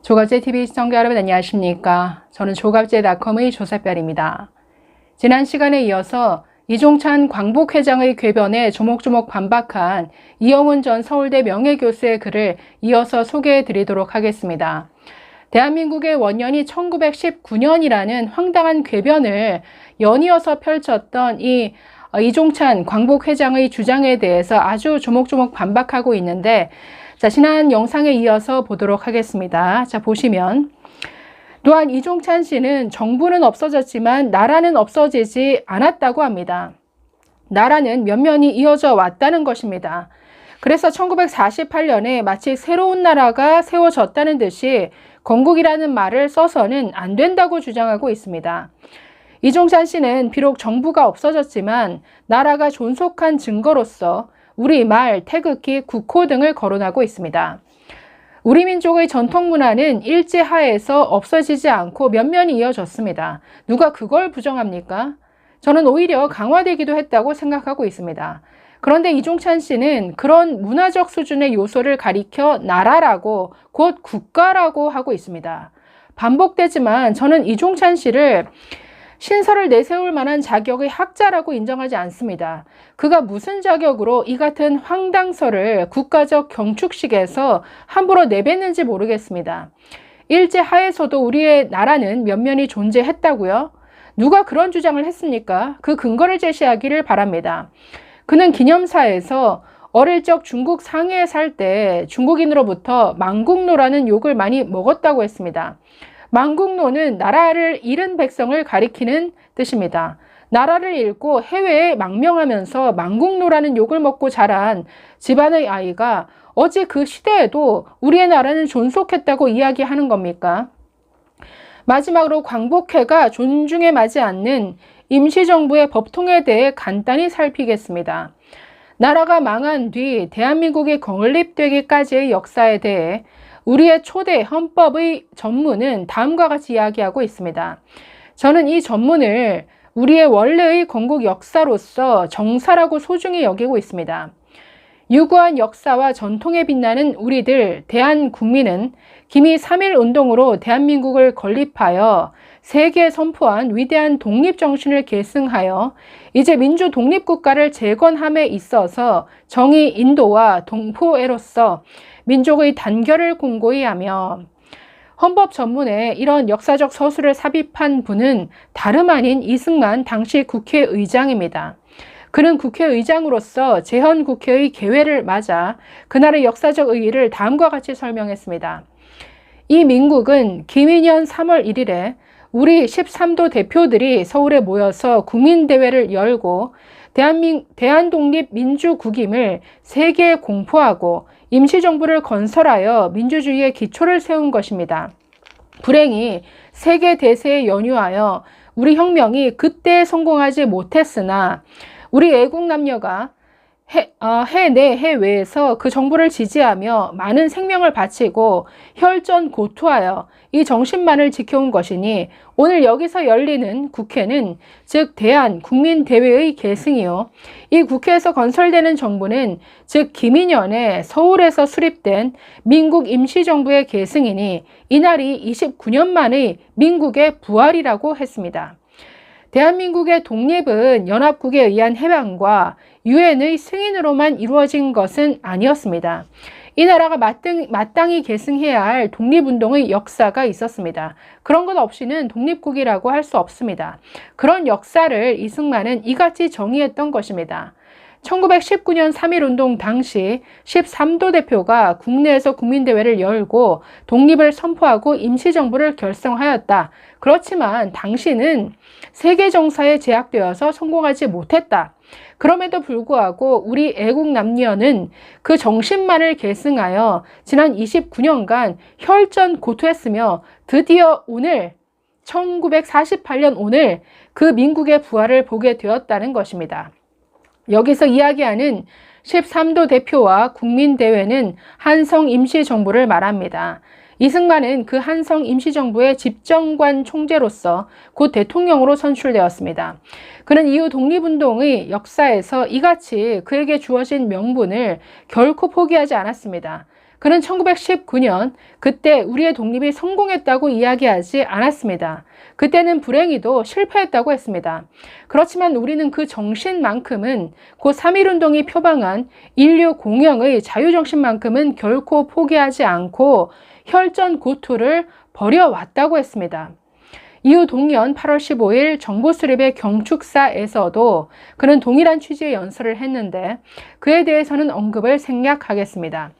조갑제TV 시청자 여러분 안녕하십니까? 저는 조갑제닷컴의 조세별입니다. 지난 시간에 이어서 이종찬 광복회장의 궤변에 조목조목 반박한 이영훈 전 서울대 명예교수의 글을 이어서 소개해 드리도록 하겠습니다. 대한민국의 원년이 1919년이라는 황당한 궤변을 연이어서 펼쳤던 이종찬 광복회장의 주장에 대해서 아주 조목조목 반박하고 있는데, 자, 지난 영상에 이어서 보도록 하겠습니다. 자, 보시면 또한 이종찬 씨는 정부는 없어졌지만 나라는 없어지지 않았다고 합니다. 나라는 면면이 이어져 왔다는 것입니다. 그래서 1948년에 마치 새로운 나라가 세워졌다는 듯이 건국이라는 말을 써서는 안 된다고 주장하고 있습니다. 이종찬 씨는 비록 정부가 없어졌지만 나라가 존속한 증거로서 우리말, 태극기, 국호 등을 거론하고 있습니다. 우리 민족의 전통 문화는 일제하에서 없어지지 않고 면면이 이어졌습니다. 누가 그걸 부정합니까? 저는 오히려 강화되기도 했다고 생각하고 있습니다. 그런데 이종찬 씨는 그런 문화적 수준의 요소를 가리켜 나라라고, 곧 국가라고 하고 있습니다. 반복되지만 저는 이종찬 씨를 신설을 내세울 만한 자격의 학자라고 인정하지 않습니다. 그가 무슨 자격으로 이 같은 황당설을 국가적 경축식에서 함부로 내뱉는지 모르겠습니다. 일제하에서도 우리의 나라는 면면이 존재했다고요? 누가 그런 주장을 했습니까? 그 근거를 제시하기를 바랍니다. 그는 기념사에서 어릴 적 중국 상해에 살 때 중국인으로부터 망국노라는 욕을 많이 먹었다고 했습니다. 망국노는 나라를 잃은 백성을 가리키는 뜻입니다. 나라를 잃고 해외에 망명하면서 망국노라는 욕을 먹고 자란 집안의 아이가 어찌 그 시대에도 우리의 나라는 존속했다고 이야기하는 겁니까? 마지막으로 광복회가 존중에 맞지 않는 임시정부의 법통에 대해 간단히 살피겠습니다. 나라가 망한 뒤 대한민국이 건립되기까지의 역사에 대해 우리의 초대 헌법의 전문은 다음과 같이 이야기하고 있습니다. 저는 이 전문을 우리의 원래의 건국 역사로서 정사라고 소중히 여기고 있습니다. 유구한 역사와 전통에 빛나는 우리들 대한국민은 기미 3.1 운동으로 대한민국을 건립하여 세계에 선포한 위대한 독립정신을 계승하여 이제 민주 독립국가를 재건함에 있어서 정의 인도와 동포애로서 민족의 단결을 공고히 하며 헌법 전문에 이런 역사적 서술을 삽입한 분은 다름 아닌 이승만 당시 국회의장입니다. 그는 국회의장으로서 재헌국회의 개회를 맞아 그날의 역사적 의의를 다음과 같이 설명했습니다. 이 민국은 기민년 3월 1일에 우리 13도 대표들이 서울에 모여서 국민대회를 열고 대한독립민주국임을 세계에 공포하고 임시정부를 건설하여 민주주의의 기초를 세운 것입니다. 불행히 세계대세에 연유하여 우리 혁명이 그때 성공하지 못했으나 우리 애국남녀가 해내 해외에서 그 정부를 지지하며 많은 생명을 바치고 혈전고투하여 이 정신만을 지켜온 것이니 오늘 여기서 열리는 국회는 즉 대한국민대회의 계승이요, 이 국회에서 건설되는 정부는 즉 기민년에 서울에서 수립된 민국 임시정부의 계승이니 이날이 29년 만의 민국의 부활이라고 했습니다. 대한민국의 독립은 연합국에 의한 해방과 유엔의 승인으로만 이루어진 것은 아니었습니다. 이 나라가 마땅히 계승해야 할 독립운동의 역사가 있었습니다. 그런 것 없이는 독립국이라고 할 수 없습니다. 그런 역사를 이승만은 이같이 정의했던 것입니다. 1919년 3.1운동 당시 13도 대표가 국내에서 국민대회를 열고 독립을 선포하고 임시정부를 결성하였다. 그렇지만 당시는 세계정사에 제약되어서 성공하지 못했다. 그럼에도 불구하고 우리 애국남녀는 그 정신만을 계승하여 지난 29년간 혈전고투했으며 드디어 오늘 1948년 오늘 그 민국의 부활을 보게 되었다는 것입니다. 여기서 이야기하는 13도 대표와 국민대회는 한성 임시정부를 말합니다. 이승만은 그 한성 임시정부의 집정관 총재로서 곧 대통령으로 선출되었습니다. 그는 이후 독립운동의 역사에서 이같이 그에게 주어진 명분을 결코 포기하지 않았습니다. 그는 1919년 그때 우리의 독립이 성공했다고 이야기하지 않았습니다. 그때는 불행히도 실패했다고 했습니다. 그렇지만 우리는 그 정신만큼은 곧 3.1운동이 표방한 인류 공영의 자유정신만큼은 결코 포기하지 않고 혈전고투를 벌여왔다고 했습니다. 이후 동년 8월 15일 정보 수립의 경축사에서도 그는 동일한 취지의 연설을 했는데 그에 대해서는 언급을 생략하겠습니다.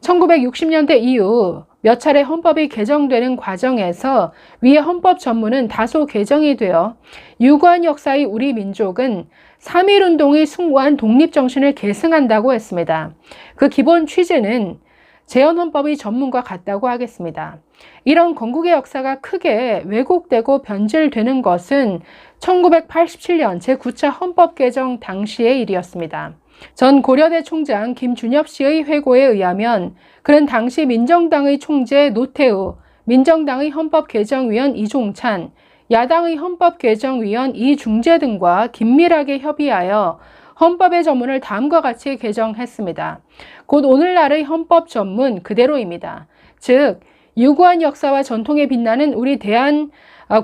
1960년대 이후 몇 차례 헌법이 개정되는 과정에서 위의 헌법 전문은 다소 개정이 되어 유구한 역사의 우리 민족은 3.1운동의 숭고한 독립정신을 계승한다고 했습니다. 그 기본 취지는 재헌헌법의 전문과 같다고 하겠습니다. 이런 건국의 역사가 크게 왜곡되고 변질되는 것은 1987년 제9차 헌법 개정 당시의 일이었습니다. 전 고려대 총장 김준엽 씨의 회고에 의하면 그는 당시 민정당의 총재 노태우, 민정당의 헌법개정위원 이종찬, 야당의 헌법개정위원 이중재 등과 긴밀하게 협의하여 헌법의 전문을 다음과 같이 개정했습니다. 곧 오늘날의 헌법 전문 그대로입니다. 즉, 유구한 역사와 전통에 빛나는 우리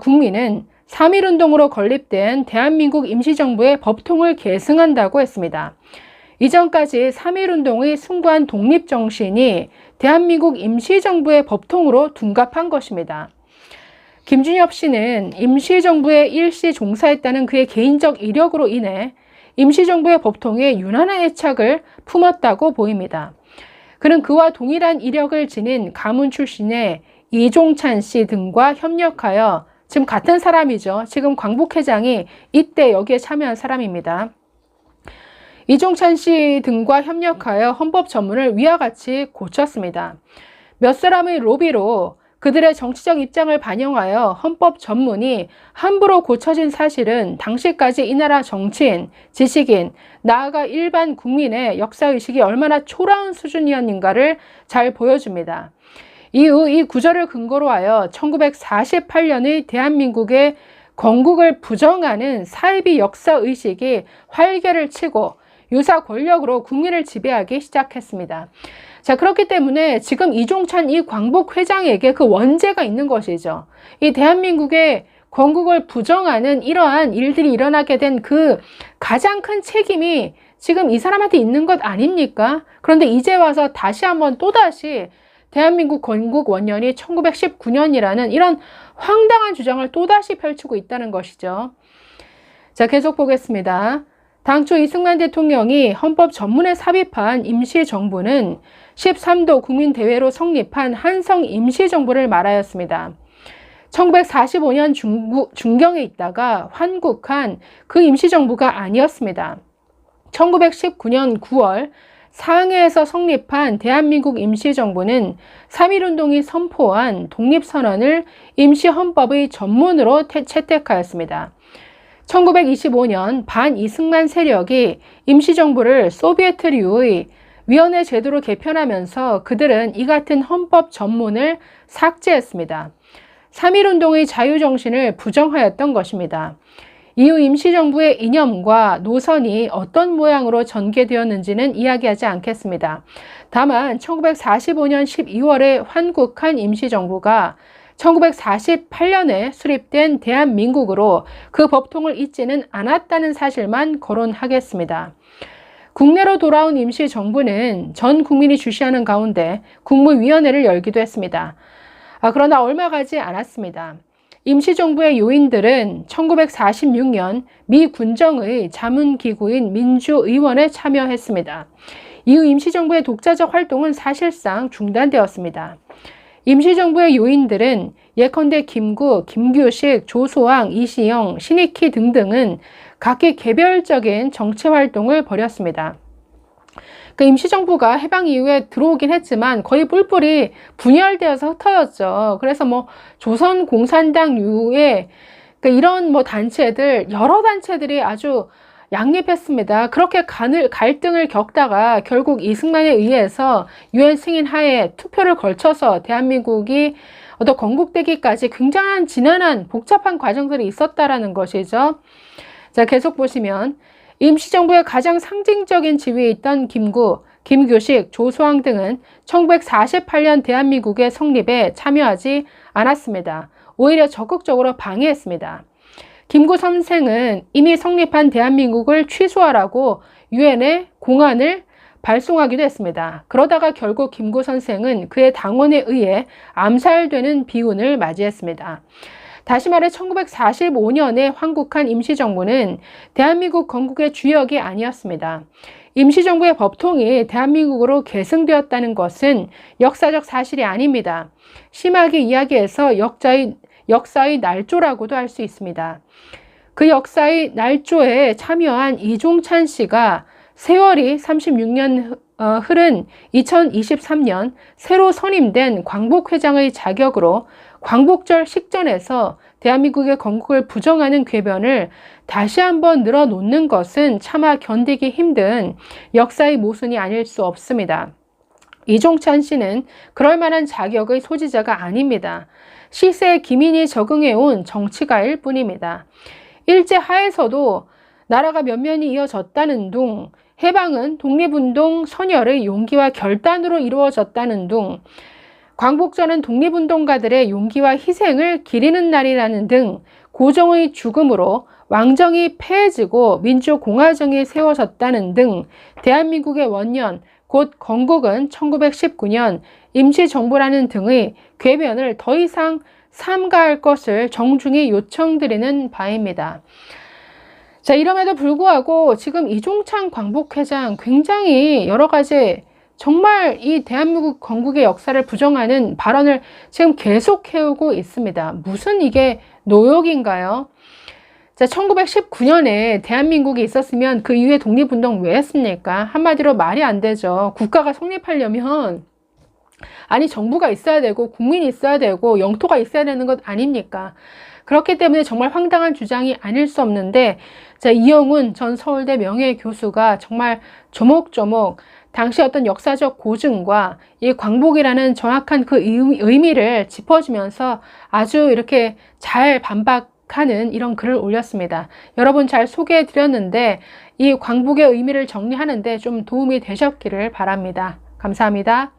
국민은 3.1운동으로 건립된 대한민국 임시정부의 법통을 계승한다고 했습니다. 이전까지 3.1운동의 숭고한 독립정신이 대한민국 임시정부의 법통으로 둔갑한 것입니다. 김준엽 씨는 임시정부에 일시 종사했다는 그의 개인적 이력으로 인해 임시정부의 법통에 유난한 애착을 품었다고 보입니다. 그는 그와 동일한 이력을 지닌 가문 출신의 이종찬 씨 등과 협력하여 지금 같은 사람이죠. 지금 광복회장이 이때 여기에 참여한 사람입니다. 이종찬 씨 등과 협력하여 헌법 전문을 위와 같이 고쳤습니다. 몇 사람의 로비로 그들의 정치적 입장을 반영하여 헌법 전문이 함부로 고쳐진 사실은 당시까지 이 나라 정치인, 지식인, 나아가 일반 국민의 역사의식이 얼마나 초라한 수준이었는가를 잘 보여줍니다. 이후 이 구절을 근거로 하여 1948년의 대한민국의 건국을 부정하는 사이비 역사의식이 활개를 치고 유사 권력으로 국민을 지배하기 시작했습니다. 자, 그렇기 때문에 지금 이종찬 이 광복 회장에게 그 원죄가 있는 것이죠. 이 대한민국의 건국을 부정하는 이러한 일들이 일어나게 된 그 가장 큰 책임이 지금 이 사람한테 있는 것 아닙니까? 그런데 이제 와서 다시 한번 또다시 대한민국 건국 원년이 1919년이라는 이런 황당한 주장을 또다시 펼치고 있다는 것이죠. 자, 계속 보겠습니다. 당초 이승만 대통령이 헌법 전문에 삽입한 임시정부는 13도 국민대회로 성립한 한성 임시정부를 말하였습니다. 1945년 중경에 있다가 환국한 그 임시정부가 아니었습니다. 1919년 9월 상해에서 성립한 대한민국 임시정부는 3.1운동이 선포한 독립선언을 임시헌법의 전문으로 채택하였습니다. 1925년 반이승만 세력이 임시정부를 소비에트류의 위원회 제도로 개편하면서 그들은 이 같은 헌법 전문을 삭제했습니다. 3.1운동의 자유정신을 부정하였던 것입니다. 이후 임시정부의 이념과 노선이 어떤 모양으로 전개되었는지는 이야기하지 않겠습니다. 다만 1945년 12월에 환국한 임시정부가 1948년에 수립된 대한민국으로 그 법통을 잊지는 않았다는 사실만 거론하겠습니다. 국내로 돌아온 임시정부는 전 국민이 주시하는 가운데 국무위원회를 열기도 했습니다. 그러나 얼마 가지 않았습니다. 임시정부의 요인들은 1946년 미 군정의 자문기구인 민주의원에 참여했습니다. 이후 임시정부의 독자적 활동은 사실상 중단되었습니다. 임시정부의 요인들은 예컨대 김구, 김규식, 조소왕, 이시영, 신익희 등등은 각기 개별적인 정치활동을 벌였습니다. 그 임시정부가 해방 이후에 들어오긴 했지만 거의 뿔뿔이 분열되어서 흩어졌죠. 그래서 조선공산당류의 이런 단체들, 여러 단체들이 아주 양립했습니다. 그렇게 갈등을 겪다가 결국 이승만에 의해서 유엔 승인 하에 투표를 걸쳐서 대한민국이 건국되기까지 굉장한 지난한 복잡한 과정들이 있었다라는 것이죠. 자, 계속 보시면 임시정부의 가장 상징적인 지위에 있던 김구, 김규식, 조소왕 등은 1948년 대한민국의 성립에 참여하지 않았습니다. 오히려 적극적으로 방해했습니다. 김구 선생은 이미 성립한 대한민국을 취소하라고 유엔에 공안을 발송하기도 했습니다. 그러다가 결국 김구 선생은 그의 당원에 의해 암살되는 비운을 맞이했습니다. 다시 말해 1945년에 황국한 임시정부는 대한민국 건국의 주역이 아니었습니다. 임시정부의 법통이 대한민국으로 계승되었다는 것은 역사적 사실이 아닙니다. 심하게 이야기해서 역사의 날조라고도 할 수 있습니다. 그 역사의 날조에 참여한 이종찬 씨가 세월이 36년 흐른 2023년 새로 선임된 광복회장의 자격으로 광복절 식전에서 대한민국의 건국을 부정하는 궤변을 다시 한번 늘어놓는 것은 차마 견디기 힘든 역사의 모순이 아닐 수 없습니다. 이종찬 씨는 그럴 만한 자격의 소지자가 아닙니다. 시세에 기민히 적응해온 정치가일 뿐입니다. 일제 하에서도 나라가 면면이 이어졌다는 둥, 해방은 독립운동 선열의 용기와 결단으로 이루어졌다는 둥, 광복절은 독립운동가들의 용기와 희생을 기리는 날이라는 등 고종의 죽음으로 왕정이 폐해지고 민주공화정이 세워졌다는 등 대한민국의 원년, 곧 건국은 1919년 임시정부라는 등의 궤변을 더 이상 삼가할 것을 정중히 요청드리는 바입니다. 자, 이럼에도 불구하고 지금 이종찬 광복회장 굉장히 여러 가지 정말 이 대한민국 건국의 역사를 부정하는 발언을 지금 계속 해오고 있습니다. 무슨 이게 노역인가요? 자, 1919년에 대한민국이 있었으면 그 이후에 독립운동 왜 했습니까? 한마디로 말이 안 되죠. 국가가 성립하려면 아니 정부가 있어야 되고 국민이 있어야 되고 영토가 있어야 되는 것 아닙니까? 그렇기 때문에 정말 황당한 주장이 아닐 수 없는데, 자, 이영훈 전 서울대 명예교수가 정말 조목조목 당시 어떤 역사적 고증과 이 광복이라는 정확한 그 의미를 짚어주면서 아주 이렇게 잘 반박하는 이런 글을 올렸습니다. 여러분 잘 소개해 드렸는데 이 광복의 의미를 정리하는데 좀 도움이 되셨기를 바랍니다. 감사합니다.